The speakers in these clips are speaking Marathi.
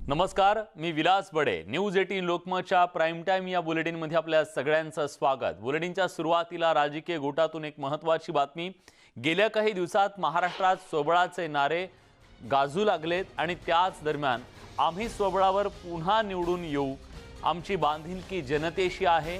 नमस्कार, मी विलास बडे. न्यूज 18 लोकमतच्या प्राईम टाइम या बुलेटिनमध्ये आपल्या सगळ्यांचं स्वागत. बुलेटिनच्या सुरुवातीला राजकीय गोटातून एक महत्त्वाची बातमी. गेल्या काही दिवसात महाराष्ट्रात स्वबळाचे नारे गाजू लागलेत आणि त्याच दरम्यान आम्ही स्वबळावर पुन्हा निवडून येऊ, आमची बांधिलकी जनतेशी आहे.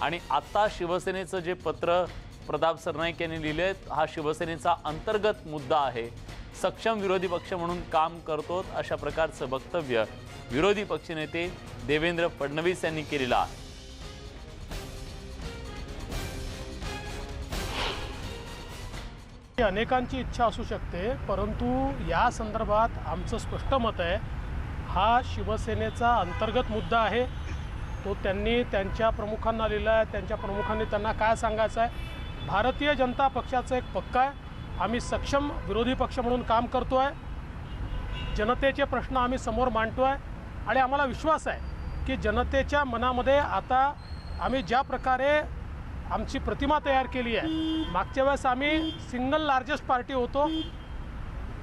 आणि आता शिवसेनेचं जे पत्र प्रताप सरनाईक यांनी लिहिलेत, हा शिवसेनेचा अंतर्गत मुद्दा आहे. सक्षम विरोधी पक्ष म्हणून काम करतो अशा प्रकारचं वक्तव्य विरोधी पक्षनेते देवेंद्र फडणवीस यांनी केलेलं आहे. अनेकांची इच्छा असू शकते, परंतु या संदर्भात आमचं स्पष्ट मत आहे, हा शिवसेनेचा अंतर्गत मुद्दा आहे. तो त्यांनी त्यांच्या प्रमुखांना लिहिला आहे. त्यांच्या प्रमुखांनी त्यांना काय सांगायचं आहे. भारतीय जनता पक्षाचं एक पक्ष आहे. आम्ही सक्षम विरोधी पक्ष म्हणून काम करतो आहे. जनतेचे प्रश्न आम्ही समोर मांडतो आहे आणि आम्हाला विश्वास आहे की जनतेच्या मनामध्ये आता आम्ही ज्या प्रकारे आमची प्रतिमा तयार केली आहे. मागच्या वेळेस आम्ही सिंगल लार्जेस्ट पार्टी होतो,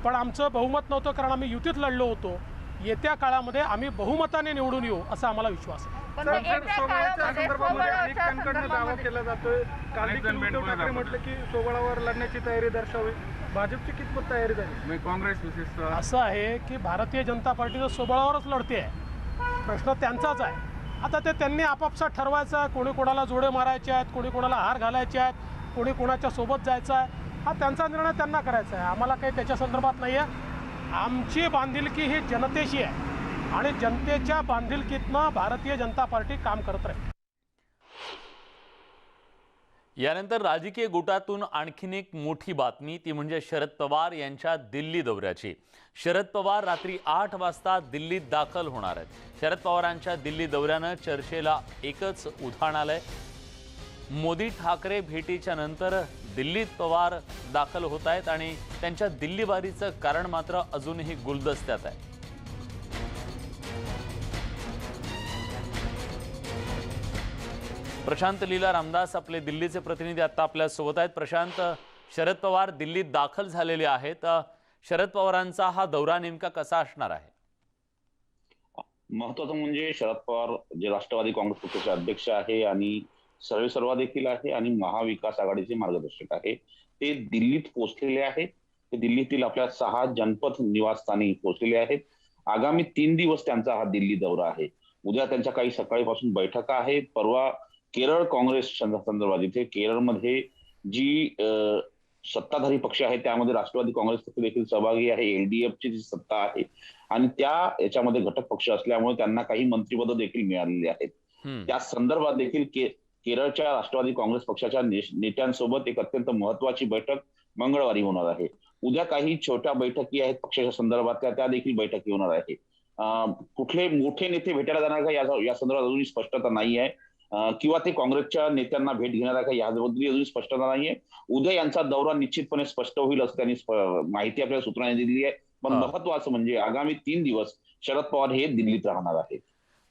पण आमचं बहुमत नव्हतं कारण आम्ही युतीत लढलो होतो. येत्या काळामध्ये आम्ही बहुमताने निवडून येऊ असा आम्हाला विश्वास आहे. अनेकांकडून दावा केला जातोय. काल देखील उद्धव ठाकरे म्हटलं की सोबळावर लढण्याची तयारी दर्शवावी. भाजपची कितपत तयारी झाली? काँग्रेस विशेषतः असं आहे की भारतीय जनता पार्टी तर सोबळावरच लढते आहे. प्रश्न त्यांचाच आहे. आता ते त्यांनी आपापसात ठरवायचं आहे. कोणी कोणाला जोडे मारायचे आहेत, कोणी कोणाला हार घालायचे आहेत, कोणी कोणाच्या सोबत जायचं आहे. हा त्यांचा निर्णय त्यांना करायचा आहे. आम्हाला काही त्याच्या संदर्भात नाही आहे. आमची बांधिलकी ही जनतेशी आहे आणि जनतेच्या बांधिलकीतनं भारतीय जनता पार्टी काम करत राहील. यानंतर राजकीय गोटातून आणखीन एक मोठी बातमी, ती म्हणजे शरद पवार यांच्या दिल्ली दौऱ्याची. शरद पवार रात्री 8 वाजता दिल्लीत दाखल होणार आहेत. शरद पवारांच्या दिल्ली दौऱ्यानं चर्चेला एकच उधाण आलंय. मोदी ठाकरे भेटीच्या नंतर दिल्लीत पवार दाखल होत आहेत आणि त्यांच्या दिल्ली बारीचं कारण मात्र अजूनही गुलदस्त्यात आहे. प्रशांत लीला रामदास आपले दिल्लीचे प्रतिनिधी आता आपल्या सोबत आहेत. प्रशांत, शरद पवार दिल्लीत दाखल झालेले आहेत. शरद पवारांचा हा दौरा नेमका कसा असणार आहे? महत्वाचं म्हणजे शरद पवार जे राष्ट्रवादी काँग्रेस पक्षाचे अध्यक्ष आहे आणि सर्वेसर्वा देखील आहे आणि महाविकास आघाडीचे मार्गदर्शक आहे, ते दिल्लीत पोहोचलेले आहेत. ते दिल्लीतील आपल्या 6 जनपद निवासस्थानी पोहोचलेले आहेत. आगामी 3 दिवस त्यांचा हा दिल्ली दौरा आहे. उद्या त्यांच्या काही सकाळीपासून बैठका आहे. परवा केरळ काँग्रेस संदर्भात, इथे केरळमध्ये जी सत्ताधारी पक्ष आहे त्यामध्ये राष्ट्रवादी काँग्रेस पक्ष देखील सहभागी आहे. एलडीएफची जी सत्ता आहे आणि याच्यामध्ये घटक पक्ष असल्यामुळे त्यांना काही मंत्रिपद देखील मिळालेली आहेत. त्या संदर्भात देखील केरळच्या राष्ट्रवादी काँग्रेस पक्षाच्या नेत्यांसोबत एक अत्यंत महत्वाची बैठक मंगळवारी होणार आहे. उद्या काही छोट्या बैठकी आहेत पक्षाच्या संदर्भातल्या, त्या देखील बैठकी होणार आहे. कुठले मोठे नेते भेटायला जाणार का या संदर्भात अजूनही स्पष्टता नाही आहे, किंवा ते काँग्रेसच्या नेत्यांना भेट घेणार आहे का याबद्दल अजून स्पष्टता नाहीये. उद्या यांचा दौरा निश्चितपणे स्पष्ट होईल असं त्यांनी माहिती आपल्या सूत्रांनी दिली आहे. पण महत्वाचं म्हणजे आगामी 3 दिवस शरद पवार हे दिल्लीत राहणार आहेत.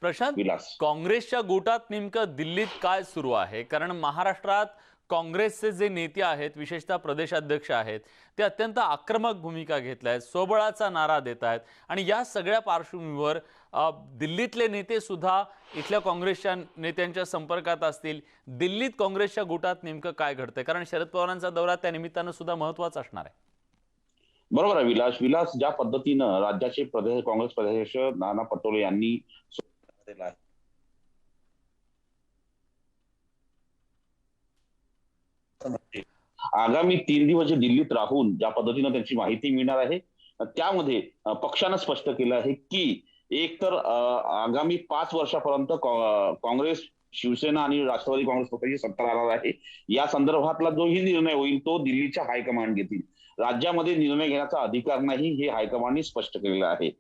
प्रशांत, काँग्रेसच्या गोटात नेमकं दिल्लीत काय सुरू आहे? कारण महाराष्ट्रात काँग्रेसचे जे नेते आहेत, विशेषतः प्रदेशाध्यक्ष आहेत, ते अत्यंत आक्रमक भूमिका घेतल्या आहेत, स्वबळाचा नारा देत आहेत आणि या सगळ्या पार्श्वभूमीवर दिल्लीतले नेते सुद्धा इथल्या काँग्रेसच्या नेत्यांच्या संपर्कात असतील. दिल्लीत काँग्रेसच्या गोटात नेमकं काय घडतंय? कारण शरद पवारांचा दौरा त्या निमित्तानं सुद्धा महत्वाचा असणार आहे. बरोबर आहे विलास. ज्या पद्धतीनं राज्याचे काँग्रेस प्रदेशाध्यक्ष नाना पटोले यांनी आगामी 3 दिवस जे दिल्लीत राहून ज्या पद्धतीनं त्यांची माहिती मिळणार आहे, त्यामध्ये पक्षानं स्पष्ट केलं आहे की एकतर आगामी 5 वर्षापर्यंत काँग्रेस, शिवसेना आणि राष्ट्रवादी काँग्रेस पक्षाची सत्ता राहणार आहे. या संदर्भातला जोही निर्णय होईल तो दिल्लीच्या हायकमांड घेतील. राज्यामध्ये निर्णय घेण्याचा अधिकार नाही, हे हायकमांडनी स्पष्ट केलेलं आहे.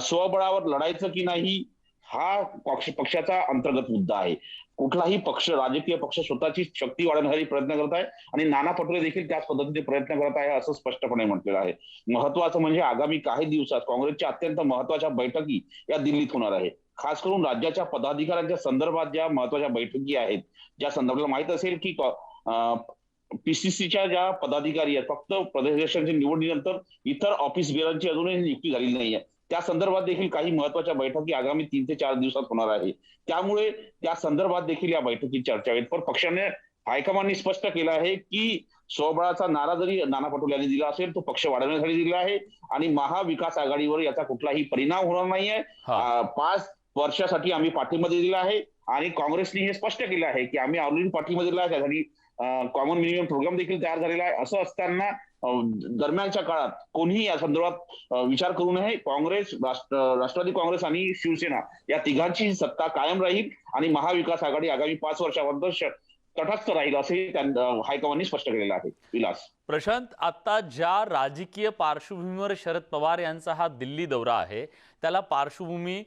स्वबळावर लढायचं की नाही हा पक्षाचा अंतर्गत मुद्दा आहे. कुठलाही पक्ष, राजकीय पक्ष स्वतःची शक्ती वाढवण्यासाठी प्रयत्न करत आहे आणि नाना पटोले देखील त्याच पद्धतीने प्रयत्न करत आहे असं स्पष्टपणे म्हटलेलं आहे. महत्वाचं म्हणजे आगामी काही दिवसात काँग्रेसच्या अत्यंत महत्वाच्या बैठकी या दिल्लीत होणार आहे. खास करून राज्याच्या पदाधिकाऱ्यांच्या संदर्भात ज्या महत्वाच्या बैठकी आहेत, ज्या संदर्भात माहित असेल की पीसीसीच्या ज्या पदाधिकारी आहेत, फक्त प्रदेशाध्यक्षांची निवडणुकीनंतर इतर ऑफिस बेअरची अजूनही नियुक्ती झालेली नाहीये. त्या संदर्भात देखील काही महत्वाच्या बैठकी आगामी 3 ते 4 दिवसात होणार आहे. त्यामुळे त्या संदर्भात देखील या बैठकीत चर्चा होईल. पण पक्षाने हायकमांडनी स्पष्ट केलं आहे की स्वबळाचा नारा जरी नाना पटोले यांनी दिला असेल तो पक्ष वाढवण्यासाठी दिला आहे आणि महाविकास आघाडीवर याचा कुठलाही परिणाम होणार नाहीये. 5 वर्षासाठी आम्ही पाठिंबा दिलेला आहे आणि काँग्रेसने हे स्पष्ट केलं आहे की आम्ही ऑलरेडी पाठिंबा दिला आहे. त्यासाठी कॉमन मिनिमम प्रोग्राम देखील तयार झालेला आहे. असं असताना दरम्यानच्या काळात कोणीही या संदर्भात विचार करू नये. काँग्रेस, राष्ट्रवादी काँग्रेस आणि शिवसेना या तिघांची सत्ता कायम राहील आणि महाविकास आघाडी आगामी 5 वर्षापर्यंत तटस्थ राहील असे हायकमांडनी स्पष्ट केलेलं आहे. विलास. प्रशांत, आता ज्या राजकीय पार्श्वभूमीवर शरद पवार यांचा हा दिल्ली दौरा आहे त्याला पार्श्वभूमी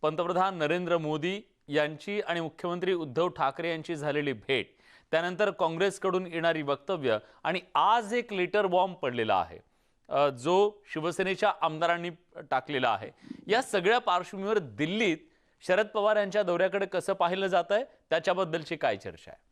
पंतप्रधान नरेंद्र मोदी यांची आणि मुख्यमंत्री उद्धव ठाकरे यांची झालेली भेट, त्यानंतर काँग्रेसकडून येणारी वक्तव्य आणि आज एक लेटर बॉम्ब पडलेला आहे जो शिवसेनेच्या आमदारांनी टाकलेला आहे. या सगळ्या पार्श्वभूमीवर दिल्लीत शरद पवार यांच्या दौऱ्याकडे कसं पाहिलं जात आहे त्याच्याबद्दलची काय चर्चा आहे?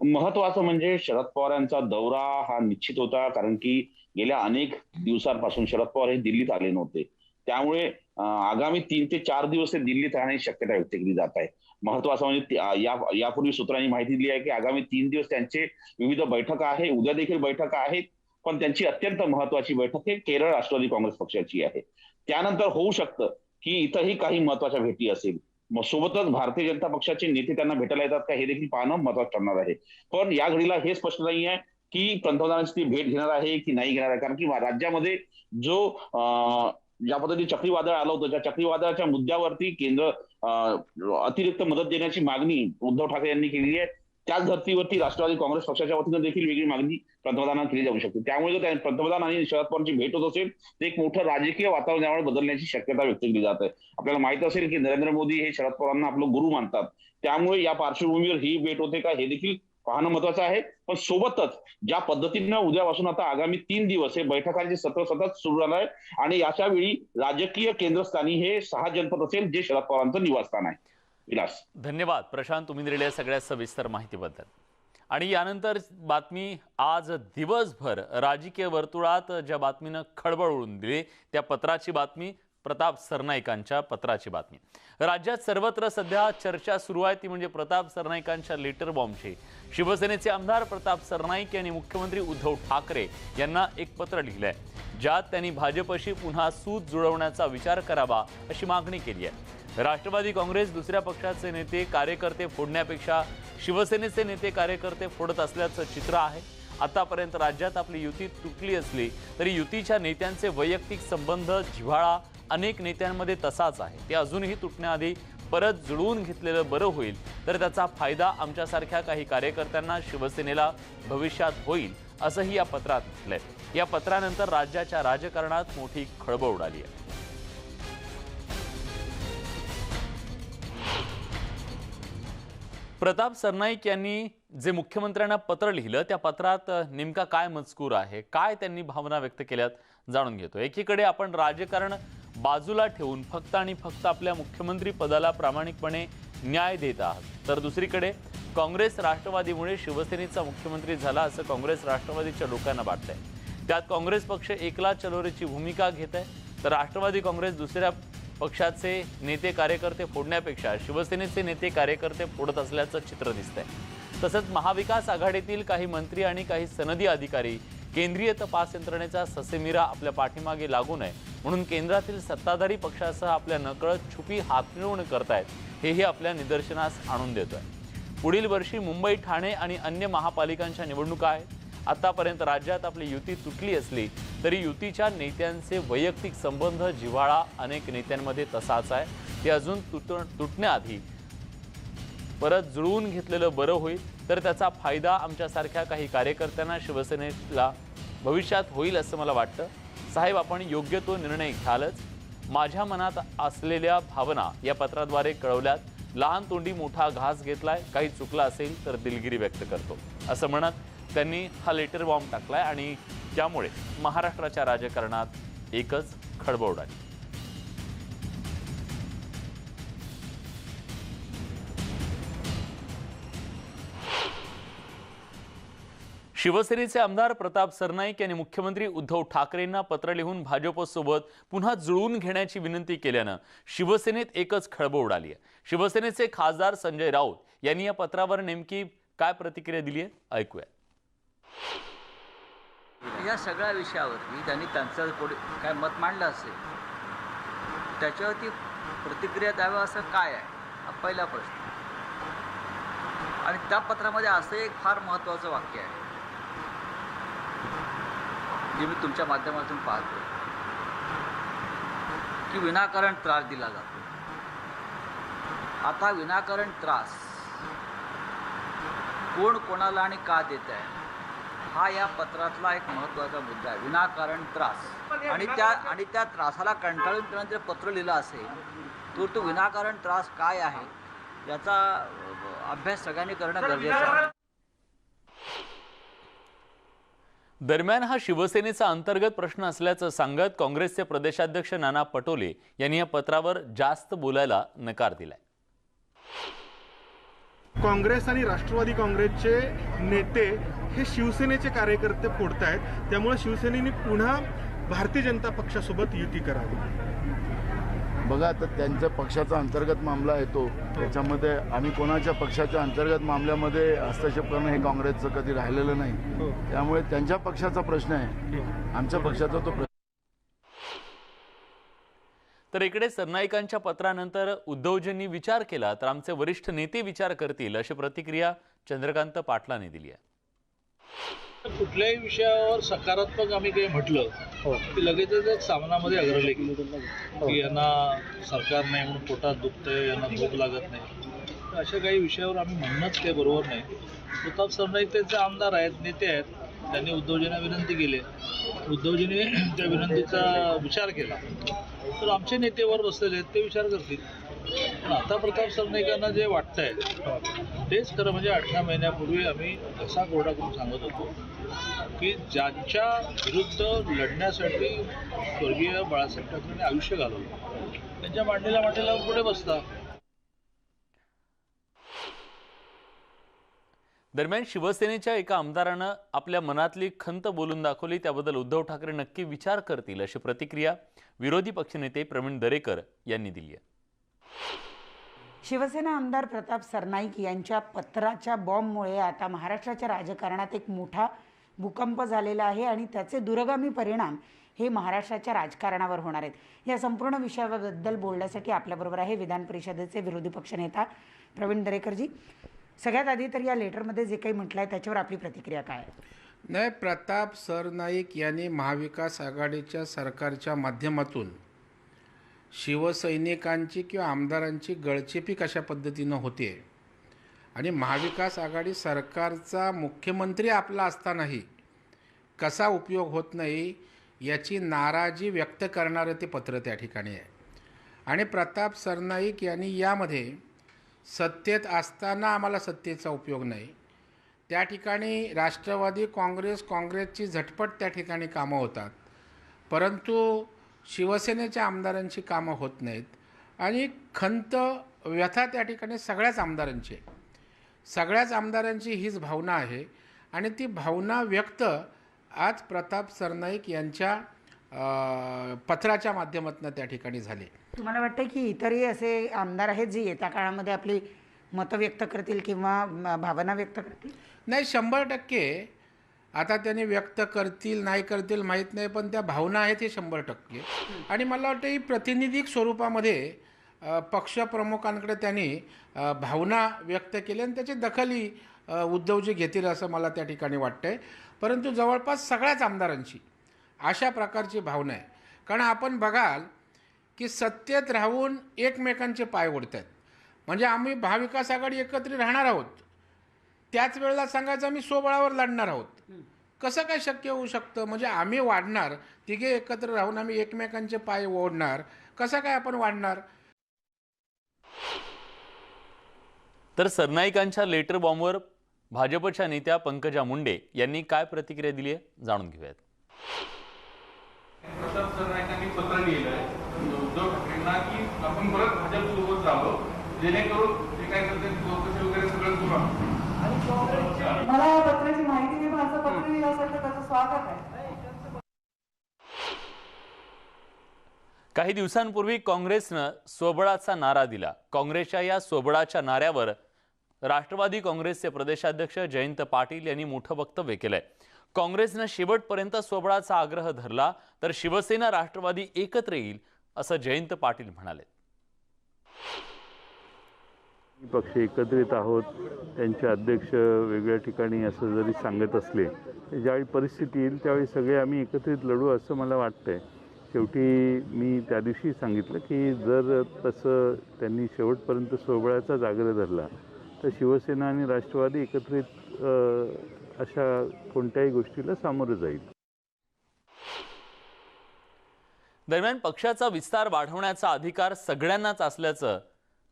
महत्वाचं म्हणजे शरद पवार यांचा दौरा हा निश्चित होता, कारण की गेल्या अनेक दिवसांपासून शरद पवार हे दिल्लीत आले नव्हते. त्यामुळे आगामी 3 ते 4 दिवस ते दिल्लीत राहण्याची शक्यता व्यक्त केली जात आहे. महत्वाचं म्हणजे यापूर्वी सूत्रांनी माहिती दिली आहे की आगामी 3 दिवस त्यांचे विविध बैठका आहे. उद्या देखील बैठका आहेत, पण त्यांची अत्यंत महत्वाची बैठक हे केरळ राष्ट्रवादी काँग्रेस पक्षाची आहे. त्यानंतर होऊ शकतं की इथंही काही महत्वाच्या भेटी असेल. मग सोबतच भारतीय जनता पक्षाचे नेते त्यांना भेटायला येतात का हे देखील पाहणं महत्वाचं ठरणार आहे. पण या घडीला हे स्पष्ट नाही आहे की पंतप्रधानांची ती भेट घेणार आहे की नाही घेणार आहे, कारण की राज्यामध्ये जो ज्या पद्धतीने चक्रीवादळ आलं होतं त्या चक्रीवादळाच्या मुद्द्यावरती केंद्र अतिरिक्त मदत देण्याची मागणी उद्धव ठाकरे यांनी केली आहे. त्याच धर्तीवरती राष्ट्रवादी काँग्रेस पक्षाच्या वतीनं देखील वेगळी मागणी पंतप्रधानांना केली जाऊ शकते. त्यामुळे जर पंतप्रधान आणि शरद पवारांची भेट होत असेल तर एक मोठं राजकीय वातावरण यामुळे बदलण्याची शक्यता व्यक्त केली जात आहे. आपल्याला माहित असेल की नरेंद्र मोदी हे शरद पवारांना आपलं गुरु मानतात. त्यामुळे या पार्श्वभूमीवर ही भेट होते का हे देखील पाहणं महत्वाचं आहे. पण सोबतच ज्या पद्धतीनं उद्यापासून आता आगामी 3 दिवस हे बैठकांचे सत्र सतत सुरू झालं आहे आणि याच्या वेळी राजकीय केंद्रस्थानी हे 6 जनपद असेल जे शरद पवारांचं निवासस्थान आहे. विलास. धन्यवाद प्रशांत, तुम्ही दिलेल्या सगळ्या सविस्तर माहितीबद्दल. आणि यानंतर बातमी आज दिवसभर राजकीय वर्तुळात ज्या बातमीनं खळबळ उडवून दिली त्या पत्राची बातमी, प्रताप सरनाईकांच्या पत्राची बातमी. राज्यात सर्वत्र सध्या चर्चा सुरू आहे ती म्हणजे प्रताप सरनाईकांच्या लेटर बॉम्बची. शिवसेनेचे आमदार प्रताप सरनाईक यांनी मुख्यमंत्री उद्धव ठाकरे यांना एक पत्र लिहिलंय ज्यात त्यांनी भाजपशी पुन्हा सूत जुळवण्याचा विचार करावा अशी मागणी केली आहे. राष्ट्रवादी काँग्रेस दुसऱ्या पक्षाचे नेते कार्यकर्ते फोडण्यापेक्षा शिवसेनेचे नेते कार्यकर्ते फोडत असल्याचं चित्र आहे. आतापर्यंत राज्यात आपली युती तुटली असली तरी युतीच्या नेत्यांचे वैयक्तिक संबंध, जिव्हाळा अनेक नेत्यांमध्ये तसाच आहे. ते अजूनही तुटण्याआधी परत जुळवून घेतलेलं बरं होईल, तर त्याचा फायदा आमच्यासारख्या काही कार्यकर्त्यांना, शिवसेनेला भविष्यात होईल असंही या पत्रात म्हटलंय. या पत्रानंतर राज्याच्या राजकारणात मोठी खळबळ उडाली आहे. प्रताप सरनाईक यांनी जे मुख्यमंत्र्यांना पत्र लिहिलं त्या पत्रात नेमका काय मजकूर आहे, काय त्यांनी भावना व्यक्त केल्यात जाणून घेतो. एकीकडे आपण राजकारण बाजूला ठेवून फक्त आणि फक्त आपल्या मुख्यमंत्री पदाला प्रामाणिकपणे न्याय देत आहात, तर दुसरीकडे काँग्रेस राष्ट्रवादीमुळे शिवसेनेचा मुख्यमंत्री झाला असं काँग्रेस राष्ट्रवादीच्या लोकांना वाटतंय. त्यात काँग्रेस पक्ष एकला चलोरेची भूमिका घेत आहे, तर राष्ट्रवादी काँग्रेस दुसऱ्या पक्षाचे नेते कार्यकर्ते फोडण्यापेक्षा शिवसेनेचे नेते कार्यकर्ते फोडत असल्याचं चित्र दिसतंय. तसंच महाविकास आघाडीतील काही मंत्री आणि काही सनदी अधिकारी केंद्रीय तपास यंत्रणेचा ससेमिरा आपल्या पाठीमागे लागू नये म्हणून केंद्रातील सत्ताधारी पक्षासह आपल्या नकळत छुपी हातमिळवणी करतायत, हेही आपल्या निदर्शनास आणून देतोय. पुढील वर्षी मुंबई, ठाणे आणि अन्य महापालिकांच्या निवडणुका आहेत. आतापर्यंत राज्यात आपली युती तुटली असली तरी युतीच्या नेत्यांचे वैयक्तिक संबंध, जिव्हाळा अनेक नेत्यांमध्ये तसाच आहे. ते अजून तुटण्याआधी परत जुळवून घेतलेलं बरं होईल, तर त्याचा फायदा आमच्यासारख्या काही कार्यकर्त्यांना, शिवसेनेला भविष्यात होईल असं मला वाटतं. साहेब, आपण योग्य तो निर्णय घ्यालच. माझ्या मनात असलेल्या भावना या पत्राद्वारे कळवल्यात. लहान तोंडी मोठा घास घेतलाय, काही चुकला असेल तर दिलगिरी व्यक्त करतो असं म्हणत त्यांनी हा लेटर बॉम्ब टाकलाय आणि त्यामुळे महाराष्ट्राच्या राजकारणात एकच खळबळ उडाली. शिवसेनेचे आमदार प्रताप सरनाईक यांनी मुख्यमंत्री उद्धव ठाकरेंना पत्र लिहून भाजपसोबत पुन्हा जुळवून घेण्याची विनंती केल्यानं शिवसेनेत एकच खळबळ उडाली आहे. शिवसेनेचे खासदार संजय राऊत यांनी या पत्रावर नेमकी काय प्रतिक्रिया दिली आहे ऐकूया. या सगळ्या विषयावरती त्यांनी त्यांचं पुढे काय मत मांडलं असेल त्याच्यावरती प्रतिक्रिया द्यावं असं काय आहे हा पहिला प्रश्न. आणि त्या पत्रामध्ये असं एक फार महत्त्वाचं वाक्य आहे जे मी तुमच्या माध्यमातून पाहतो की विनाकारण त्रास दिला जातो. आता विनाकारण त्रास कोण कोणाला आणि का देत आहे हा या पत्रातला एक महत्त्वाचा मुद्दा आहे. विनाकारण त्रास आणि त्या त्रासाला कंटाळून त्यांनी जर पत्र लिहिलं असेल तर तो विनाकारण त्रास काय आहे याचा अभ्यास सगळ्यांनी करणं गरजेचं आहे. दरम्यान हा शिवसेनेचा अंतर्गत प्रश्न असल्याचं सांगत काँग्रेसचे प्रदेशाध्यक्ष नाना पटोले यांनी या पत्रावर जास्त बोलायला नकार दिलाय. काँग्रेस आणि राष्ट्रवादी काँग्रेसचे नेते हे शिवसेनेचे कार्यकर्ते फोडतायत, त्यामुळे शिवसेनेने पुन्हा भारतीय जनता पक्षासोबत युती करावी. बघा आता त्यांच्या पक्षाचा अंतर्गत मामला येतो त्याच्यामध्ये आम्ही कोणाच्या पक्षाच्या अंतर्गत मामल्यामध्ये हस्तक्षेप करणं हे काँग्रेसचं कधी राहिलेलं नाही. त्यामुळे त्यांच्या पक्षाचा प्रश्न आहे, आमच्या पक्षाचा तो प्रश्न. तर इकडे सरनाईकांच्या पत्रानंतर उद्धवजींनी विचार केला तर आमचे वरिष्ठ नेते विचार करतील अशी प्रतिक्रिया चंद्रकांत पाटलांनी दिली आहे. कुठल्याही विषयावर सकारात्मक आम्ही काही म्हटलं की लगेचच एक सामनामध्ये अग्रलेख की यांना सरकार नाही म्हणून पोटात दुखतंय, यांना भूक लागत नाही, तर अशा काही विषयावर आम्ही म्हणणंच काही बरोबर नाही. प्रताप सरनाईक त्यांचे आमदार आहेत, नेते आहेत, त्यांनी उद्धवजींना विनंती केली, उद्धवजींनी त्या विनंतीचा विचार केला तर आमचे नेतेवर बसलेले आहेत ते विचार करतील. पण आता प्रताप सरनाईकांना जे वाटतंय तेच खरं म्हणजे 18 महिन्यापूर्वी आम्ही घसा कोरडा करून सांगत होतो की ज्यांच्या विरुद्ध लढण्यासाठी स्वर्गीय बाळासाहेब ठाकरेंनी आयुष्य घालवलं त्यांच्या मांडीला पुढे बसता. दरम्यान शिवसेनेच्या एका आमदारानं आपल्या मनातली खंत बोलून दाखवली, त्याबद्दल उद्धव ठाकरे नक्की विचार करतील अशी प्रतिक्रिया विरोधी पक्षनेते प्रवीण दरेकर यांनी दिली आहे. शिवसेना आमदार प्रताप सरनाईक यांच्या पत्राच्या बॉम्बमुळे आता महाराष्ट्राच्या राजकारणात एक मोठा भूकंप झालेला आहे आणि त्याचे दूरगामी परिणाम हे महाराष्ट्राच्या राजकारणावर होणार आहेत. या संपूर्ण विषयाबद्दल बोलण्यासाठी आपल्याबरोबर आहे विधान परिषदेचे विरोधी पक्षनेता प्रवीण दरेकरजी. सगळ्यात आधी तर या लेटरमध्ये जे काही म्हटलं आहे त्याच्यावर आपली प्रतिक्रिया काय आहे? नाही, प्रताप सरनाईक यांनी महाविकास आघाडीच्या सरकारच्या माध्यमातून शिवसैनिकांची किंवा आमदारांची गळचेपी कशा पद्धतीनं होते आणि महाविकास आघाडी सरकारचा मुख्यमंत्री आपला असतानाही कसा उपयोग होत नाही याची नाराजी व्यक्त करणारं ते पत्र त्या ठिकाणी आहे. आणि प्रताप सरनाईक यांनी यामध्ये सत्तेत असताना आम्हाला सत्तेचा उपयोग नाही, त्या ठिकाणी राष्ट्रवादी काँग्रेसची झटपट त्या ठिकाणी कामं होतात, परंतु शिवसेनेच्या आमदारांची कामं होत नाहीत. आणि खंत व्यथा त्या ठिकाणी सगळ्याच आमदारांची हीच भावना आहे आणि ती भावना व्यक्त आज प्रताप सरनाईक यांच्या पत्राच्या माध्यमातून त्या ठिकाणी झाले. तुम्हाला वाटतं की इतरही असे आमदार आहेत जे येत्या काळामध्ये आपली मतं व्यक्त करतील किंवा भावना व्यक्त करतील? नाही, 100% आता त्यांनी व्यक्त करतील नाही करतील माहीत नाही, पण त्या भावना आहेत हे 100%. आणि मला वाटतं ही प्रातिनिधिक स्वरूपामध्ये पक्षप्रमुखांकडे त्यांनी भावना व्यक्त केली आणि त्याची दखलही उद्धवजी घेतील असं मला त्या ठिकाणी वाटतंय. परंतु जवळपास सगळ्याच आमदारांची अशा प्रकारची भावना आहे. कारण आपण बघाल की सत्तेत राहून एकमेकांचे पाय ओढत आहेत, म्हणजे आम्ही महाविकास आघाडी एकत्रित राहणार आहोत, त्याच वेळेला सांगायचं आम्ही स्वबळावर लढणार आहोत. कसं काय शक्य होऊ शकतं? म्हणजे आम्ही वाढणार, तिघे एकत्र राहून आम्ही एकमेकांचे पाय ओढणार, कसं काय आपण वाढणार? तर सरनाईकांच्या लेटर बॉम्बवर भाजपच्या नेत्या पंकजा मुंडे यांनी काय प्रतिक्रिया दिली आहे जाणून घेऊयात. प्रताप सरनाईकांनी पत्र लिहिलंय उद्धव ठाकरेंना की आपण परत भाजपसोबत जावं, जेणेकरून जे काय करते चौकशी वगैरे सगळं सुरू मला या पत्राची माहिती देऊन असं पत्र दिलं असेल तर त्याचं स्वागत आहे. काही दिवसांपूर्वी काँग्रेसनं स्वबळाचा नारा दिला. काँग्रेसच्या या स्वबळाच्या नाऱ्यावर राष्ट्रवादी काँग्रेसचे प्रदेशाध्यक्ष जयंत पाटील यांनी मोठं वक्तव्य केलंय. काँग्रेसनं शेवटपर्यंत स्वबळाचा आग्रह धरला तर शिवसेना राष्ट्रवादी एकत्र येईल असं जयंत पाटील म्हणाले. पक्ष एकत्रित आहोत, त्यांचे अध्यक्ष वेगळ्या ठिकाणी असं जरी सांगत असले, ज्यावेळी परिस्थिती येईल त्यावेळी सगळे आम्ही एकत्रित लढू असं मला वाटतंय. शेवटी मी त्या दिवशी सांगितलं की जर तसं त्यांनी शेवटपर्यंत स्वबळाचाच आग्रह धरला तर शिवसेना आणि राष्ट्रवादी एकत्रित अशा कोणत्याही गोष्टीला सामोरं जाईल. दरम्यान पक्षाचा विस्तार वाढवण्याचा अधिकार सगळ्यांनाच असल्याचं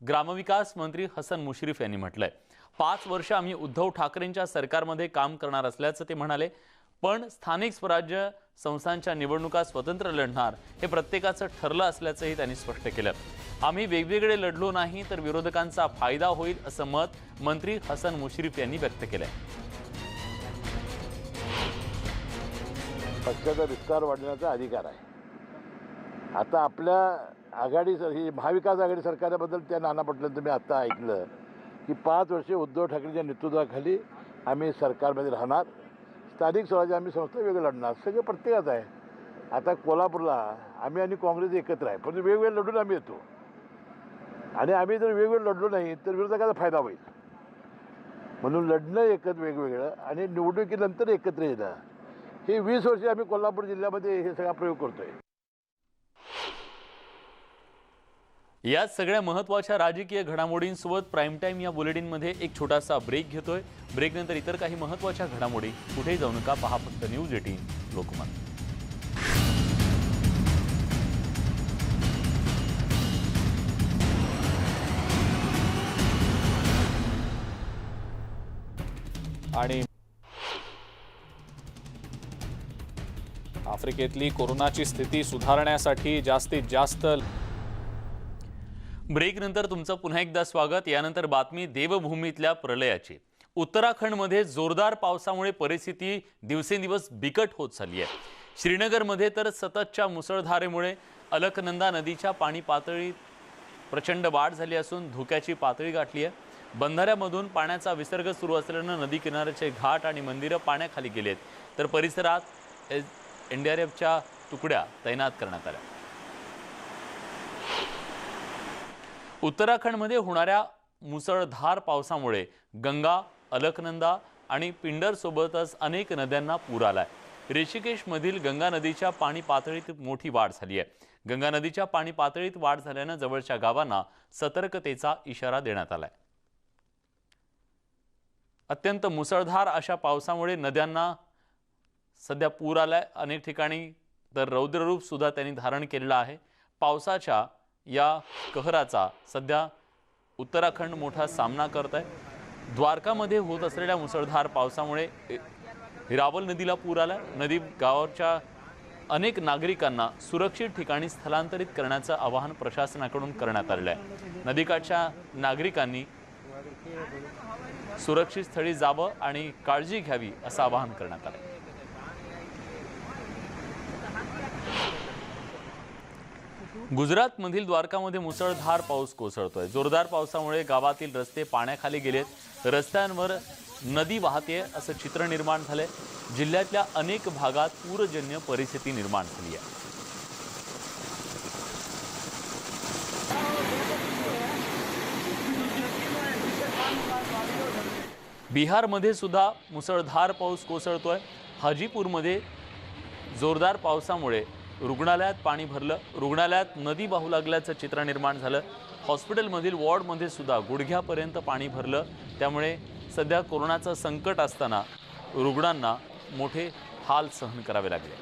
ग्रामविकास मंत्री हसन मुश्रीफ यांनी म्हटलंय. 5 वर्ष आम्ही उद्धव ठाकरेंच्या सरकारमध्ये काम करणार असल्याचं ते म्हणाले. पण स्थानिक स्वराज्य संस्थांच्या निवडणुका स्वतंत्र लढणार हे प्रत्येकाचं ठरलं असल्याचंही त्यांनी स्पष्ट केलं. आम्ही वेगवेगळे लढलो नाही तर विरोधकांचा फायदा होईल असं मत मंत्री हसन मुश्रीफ यांनी व्यक्त केलंय. पक्षाचा विस्तार वाढवण्याचा अधिकार आहे. आता आपल्या आघाडी ही महाविकास आघाडी सरकारबद्दल त्या नाना पटोले तुम्ही आत्ता ऐकलं की 5 वर्षे उद्धव ठाकरेंच्या नेतृत्वाखाली आम्ही सरकारमध्ये राहणार, स्थानिक स्वराज्य आम्ही संस्था वेगळं लढणार, सगळं प्रत्येकाचं आहे. आता कोल्हापूरला आम्ही आणि काँग्रेस एकत्र आहे, पण वेगवेगळे लढून आम्ही येतो आणि आम्ही जर वेगवेगळं लढलो नाही तर विरोधकाचा फायदा होईल. म्हणून लढणं एकत्र वेगवेगळं आणि निवडणुकीनंतर एकत्र येणं, हे 20 वर्षे आम्ही कोल्हापूर जिल्ह्यामध्ये हे सगळा प्रयोग करतोय. या सगळ्या महत्त्वाच्या राजकीय घडामोडींसोबत प्राईम टाईम या बुलेटिनमध्ये एक छोटासा ब्रेक घेतोय. ब्रेकनंतर इतर काही महत्त्वाच्या घडामोडी. कुठेही जाऊ नका, पहा फक्त न्यूज 18 लोकमत. आणि आफ्रिकेतली कोरोनाची स्थिती सुधारण्यासाठी जास्तीत जास्त. ब्रेक नंतर तुमचं पुन्हा एकदा स्वागत. यानंतर बातमी देवभूमीतल्या प्रलयाची. उत्तराखंडमध्ये जोरदार पावसामुळे परिस्थिती दिवसेंदिवस बिकट होत चालली आहे. श्रीनगरमध्ये तर सततच्या मुसळधारेमुळे अलकनंदा नदीच्या पाणी पातळीत प्रचंड वाढ झाली असून धोक्याची पातळी गाठली आहे. बंधाऱ्यामधून पाण्याचा विसर्ग सुरू असल्यानं नदी किनाऱ्याचे घाट आणि मंदिरं पाण्याखाली गेलेत, तर परिसरात एनडीआरएफच्या तुकड्या तैनात करण्यात आल्या. उत्तराखंडमध्ये होणाऱ्या मुसळधार पावसामुळे गंगा, अलकनंदा आणि पिंडर सोबतच अनेक नद्यांना पूर आलाय. ऋषिकेशमधील गंगा नदीच्या पाणी पातळीत मोठी वाढ झाली आहे. गंगा नदीच्या पाणी पातळीत वाढ झाल्यानं जवळच्या गावांना सतर्कतेचा इशारा देण्यात आलाय. अत्यंत मुसळधार अशा पावसामुळे नद्यांना सध्या पूर आलाय. अनेक ठिकाणी तर रौद्ररूप सुद्धा त्यांनी धारण केलेलं आहे. पावसाच्या या कहराचा सध्या उत्तराखंड मोठा सामना करत आहे. द्वारकामध्ये होत असलेल्या मुसळधार पावसामुळे हिरावल नदीला पूर आला. नदी गावाच्या अनेक नागरिकांना सुरक्षित ठिकाणी स्थलांतरित करण्याचं आवाहन प्रशासनाकडून करण्यात आलेलं आहे. नदीकाठच्या नागरिकांनी सुरक्षित स्थळी जावं आणि काळजी घ्यावी असं आवाहन करण्यात आलं. गुजरातमधील द्वारकामध्ये मुसळधार पाऊस कोसळतोय. जोरदार पावसामुळे गावातील रस्ते पाण्याखाली गेलेत. रस्त्यांवर नदी वाहते असं चित्र निर्माण झालंय. जिल्ह्यातल्या अनेक भागात पूरजन्य परिस्थिती निर्माण झाली आहे. बिहारमध्ये सुद्धा मुसळधार पाऊस कोसळतोय. हाजीपूरमध्ये जोरदार पावसामुळे रुग्णालयात पाणी भरलं. रुग्णालयात नदी वाहू लागल्याचं चित्र निर्माण झालं. हॉस्पिटलमधील वॉर्डमध्ये सुद्धा गुडघ्यापर्यंत पाणी भरलं. त्यामुळे सध्या कोरोनाचं संकट असताना रुग्णांना मोठे हाल सहन करावे लागले.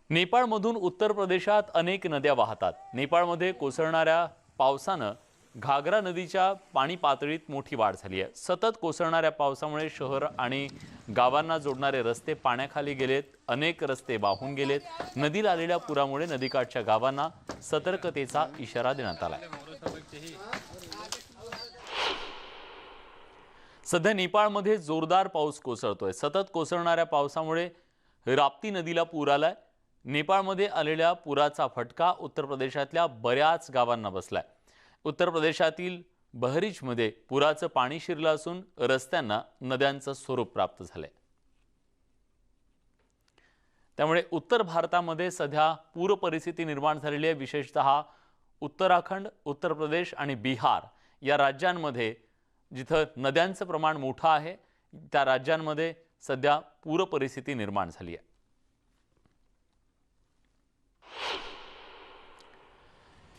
नेपाळमधून उत्तर प्रदेशात अनेक नद्या वाहतात. नेपाळमध्ये कोसळणाऱ्या पावसानं घागरा नदीच्या पाणी पातळीत मोठी वाढ झाली आहे. सतत कोसळणाऱ्या पावसामुळे शहर आणि गावांना जोडणारे रस्ते पाण्याखाली गेलेत. अनेक रस्ते वाहून गेलेत. नदीला आलेल्या पुरामुळे नदीकाठच्या गावांना सतर्कतेचा इशारा देण्यात आला. सध्या नेपाळमध्ये जोरदार पाऊस कोसळतोय. सतत कोसळणाऱ्या पावसामुळे राप्ती नदीला पूर आलाय. नेपाळमध्ये आलेल्या पुराचा फटका उत्तर प्रदेशातल्या बऱ्याच गावांना बसलाय. उत्तर प्रदेशातील बहरीचमध्ये पुराचं पाणी शिरलं असून रस्त्यांना नद्यांचं स्वरूप प्राप्त झालंय. त्यामुळे उत्तर भारतामध्ये सध्या पूर परिस्थिती निर्माण झालेली आहे. विशेषतः उत्तराखंड, उत्तर प्रदेश आणि बिहार या राज्यांमध्ये जिथं नद्यांचं प्रमाण मोठं आहे त्या राज्यांमध्ये सध्या पूर परिस्थिती निर्माण झाली आहे.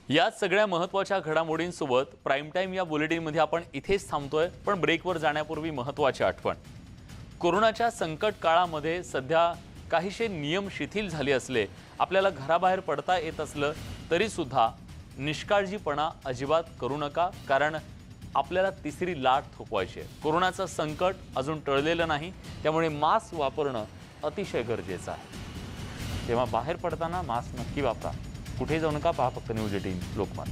या सगळ्या महत्त्वाच्या घडामोडींसोबत प्राईम टाईम या बुलेटिनमध्ये आपण इथेच थांबतोय. पण ब्रेकवर जाण्यापूर्वी महत्त्वाची आठवण. कोरोनाच्या संकट काळामध्ये सध्या काहीशे नियम शिथिल झाले असले, आपल्याला घराबाहेर पडता येत असलं तरी सुद्धा निष्काळजीपणा अजिबात करू नका. कारण आपल्याला तिसरी लाट थोपवायची आहे. कोरोनाचं संकट अजून टळलेलं नाही. त्यामुळे मास्क वापरणं अतिशय गरजेचं आहे. तेव्हा बाहेर पडताना मास्क नक्की वापरा. कुठे जाऊ नका. पहा फक्त न्यूज 18 लोकमत.